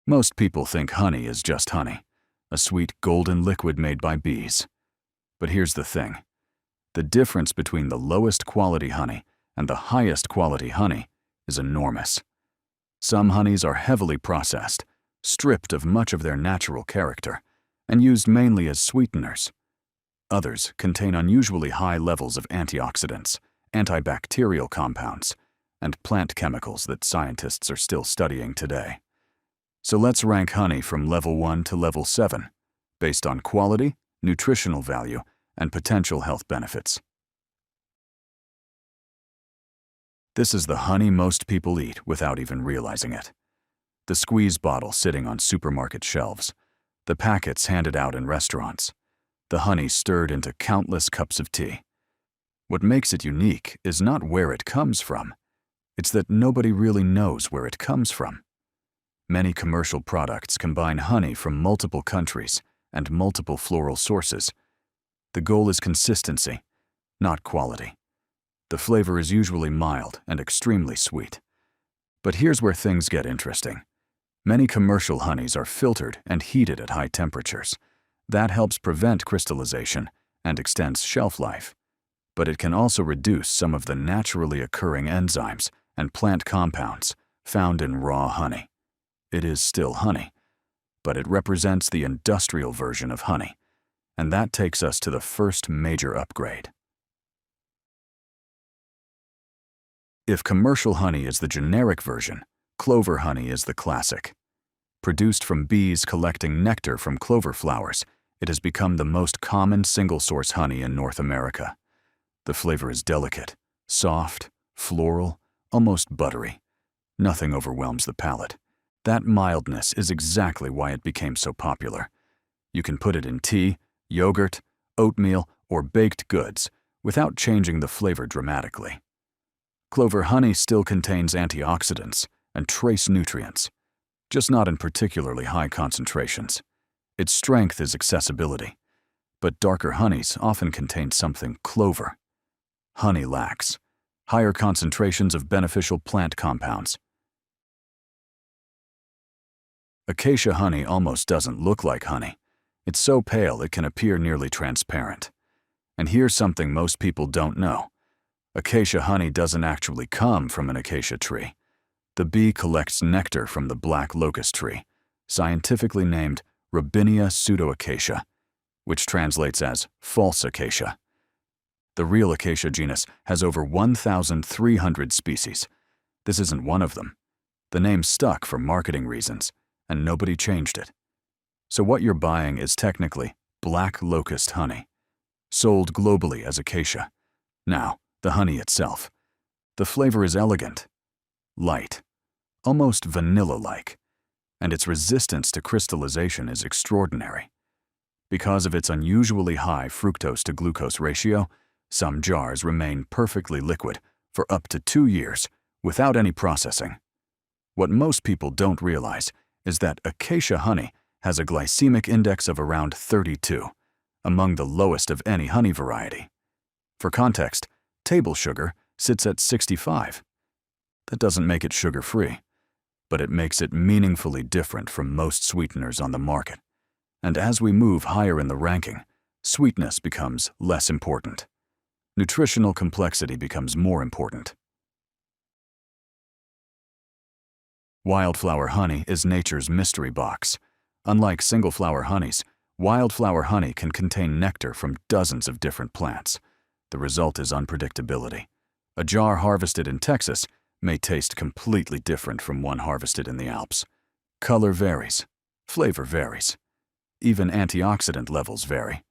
Most people think honey is just honey, a sweet golden liquid made by bees. But here's the thing. The difference between the lowest quality honey and the highest quality honey is enormous. Some honeys are heavily processed, stripped of much of their natural character, and used mainly as sweeteners. Others contain unusually high levels of antioxidants, antibacterial compounds, and plant chemicals that scientists are still studying today. So let's rank honey from level 1 to level 7, based on quality, nutritional value, and potential health benefits. This is the honey most people eat without even realizing it. The squeeze bottle sitting on supermarket shelves, the packets handed out in restaurants, the honey stirred into countless cups of tea. What makes it unique is not where it comes from. It's that nobody really knows where it comes from. Many commercial products combine honey from multiple countries and multiple floral sources. The goal is consistency, not quality. The flavor is usually mild and extremely sweet. But here's where things get interesting. Many commercial honeys are filtered and heated at high temperatures. That helps prevent crystallization and extends shelf life. But it can also reduce some of the naturally occurring enzymes and plant compounds found in raw honey. It is still honey, but it represents the industrial version of honey, and that takes us to the first major upgrade. If commercial honey is the generic version, clover honey is the classic. Produced from bees collecting nectar from clover flowers, it has become the most common single-source honey in North America. The flavor is delicate, soft, floral, almost buttery. Nothing overwhelms the palate. That mildness is exactly why it became so popular. You can put it in tea, yogurt, oatmeal, or baked goods without changing the flavor dramatically. Clover honey still contains antioxidants and trace nutrients, just not in particularly high concentrations. Its strength is accessibility, but darker honeys often contain something clover. Honey lacks higher concentrations of beneficial plant compounds. Acacia honey almost doesn't look like honey. It's so pale it can appear nearly transparent. And here's something most people don't know. Acacia honey doesn't actually come from an acacia tree. The bee collects nectar from the black locust tree, scientifically named Robinia pseudoacacia, which translates as false acacia. The real acacia genus has over 1,300 species. This isn't one of them. The name stuck for marketing reasons, and nobody changed it. So what you're buying is technically black locust honey, sold globally as acacia. Now, the honey itself. The flavor is elegant, light, almost vanilla-like, and its resistance to crystallization is extraordinary. Because of its unusually high fructose to glucose ratio, some jars remain perfectly liquid for up to 2 years without any processing. What most people don't realize is that acacia honey has a glycemic index of around 32, among the lowest of any honey variety. For context, table sugar sits at 65. That doesn't make it sugar-free, but it makes it meaningfully different from most sweeteners on the market. And as we move higher in the ranking, sweetness becomes less important. Nutritional complexity becomes more important. Wildflower honey is nature's mystery box. Unlike single-flower honeys, wildflower honey can contain nectar from dozens of different plants. The result is unpredictability. A jar harvested in Texas may taste completely different from one harvested in the Alps. Color varies. Flavor varies. Even antioxidant levels vary.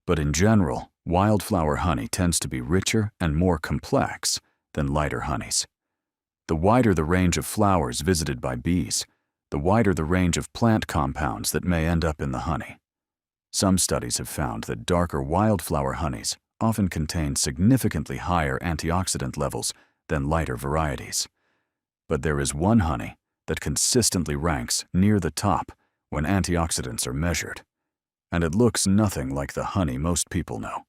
But in general, wildflower honey tends to be richer and more complex than lighter honeys. The wider the range of flowers visited by bees, the wider the range of plant compounds that may end up in the honey. Some studies have found that darker wildflower honeys often contain significantly higher antioxidant levels than lighter varieties. But there is one honey that consistently ranks near the top when antioxidants are measured, and it looks nothing like the honey most people know.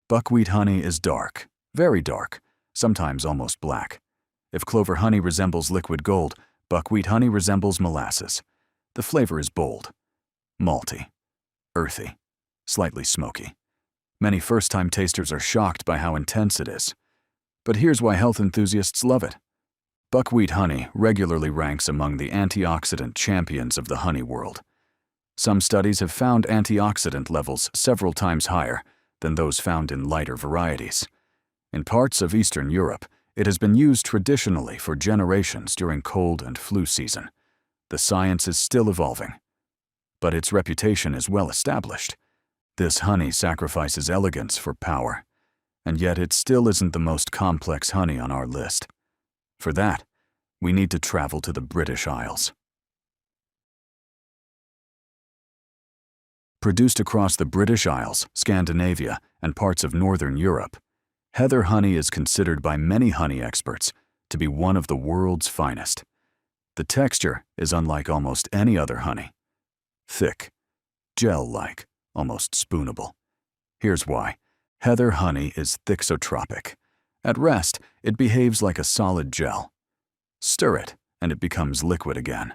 Buckwheat honey is dark, very dark, sometimes almost black. If clover honey resembles liquid gold, buckwheat honey resembles molasses. The flavor is bold, malty, earthy, slightly smoky. Many first-time tasters are shocked by how intense it is. But here's why health enthusiasts love it. Buckwheat honey regularly ranks among the antioxidant champions of the honey world. Some studies have found antioxidant levels several times higher than those found in lighter varieties. In parts of Eastern Europe, it has been used traditionally for generations during cold and flu season. The science is still evolving, but its reputation is well established. This honey sacrifices elegance for power, and yet it still isn't the most complex honey on our list. For that, we need to travel to the British Isles. Produced across the British Isles, Scandinavia, and parts of Northern Europe, heather honey is considered by many honey experts to be one of the world's finest. The texture is unlike almost any other honey. Thick, gel-like, almost spoonable. Here's why. Heather honey is thixotropic. At rest, it behaves like a solid gel. Stir it, and it becomes liquid again.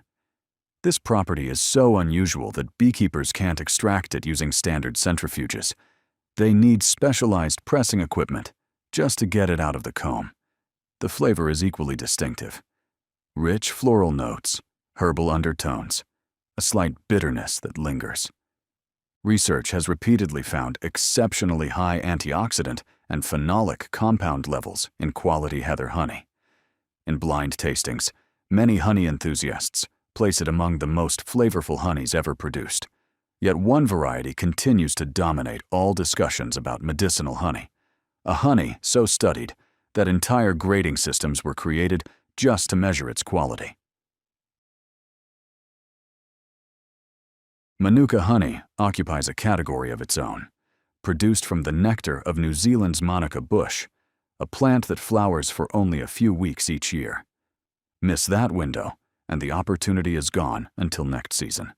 This property is so unusual that beekeepers can't extract it using standard centrifuges. They need specialized pressing equipment just to get it out of the comb. The flavor is equally distinctive. Rich floral notes, herbal undertones, a slight bitterness that lingers. Research has repeatedly found exceptionally high antioxidant and phenolic compound levels in quality heather honey. In blind tastings, many honey enthusiasts place it among the most flavorful honeys ever produced. Yet one variety continues to dominate all discussions about medicinal honey. A honey so studied that entire grading systems were created just to measure its quality. Manuka honey occupies a category of its own. Produced from the nectar of New Zealand's Manuka bush, a plant that flowers for only a few weeks each year. Miss that window, and the opportunity is gone until next season.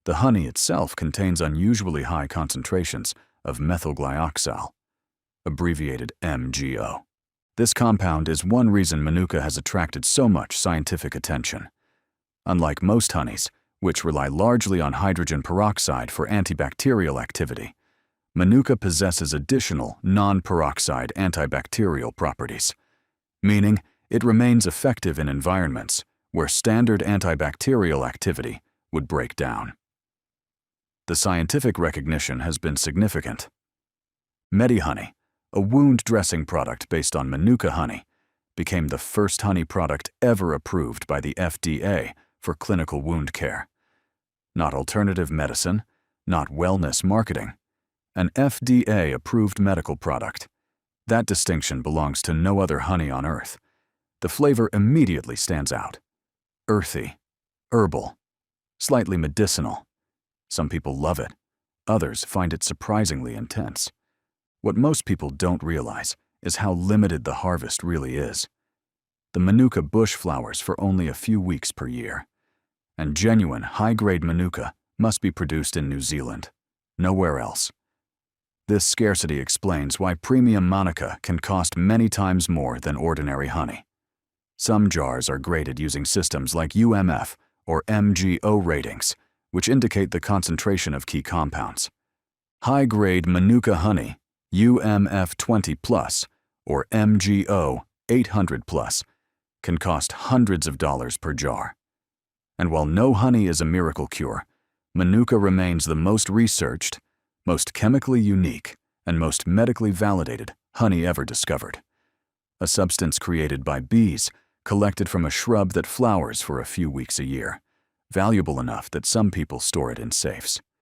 The honey itself contains unusually high concentrations of methylglyoxal, abbreviated MgO. This compound is one reason Manuka has attracted so much scientific attention. Unlike most honeys, which rely largely on hydrogen peroxide for antibacterial activity, Manuka possesses additional non-peroxide antibacterial properties, meaning it remains effective in environments where standard antibacterial activity would break down. The scientific recognition has been significant. MediHoney, a wound dressing product based on Manuka honey, became the first honey product ever approved by the FDA for clinical wound care. Not alternative medicine, not wellness marketing. An FDA-approved medical product. That distinction belongs to no other honey on earth. The flavor immediately stands out. Earthy, herbal, slightly medicinal. Some people love it. Others find it surprisingly intense. What most people don't realize is how limited the harvest really is. The Manuka bush flowers for only a few weeks per year. And genuine, high-grade Manuka must be produced in New Zealand, nowhere else. This scarcity explains why premium Manuka can cost many times more than ordinary honey. Some jars are graded using systems like UMF or MgO ratings, which indicate the concentration of key compounds. High-grade Manuka honey, UMF 20+, or MgO 800+, can cost hundreds of dollars per jar. And while no honey is a miracle cure, Manuka remains the most researched, most chemically unique, and most medically validated honey ever discovered. A substance created by bees, collected from a shrub that flowers for a few weeks a year, valuable enough that some people store it in safes.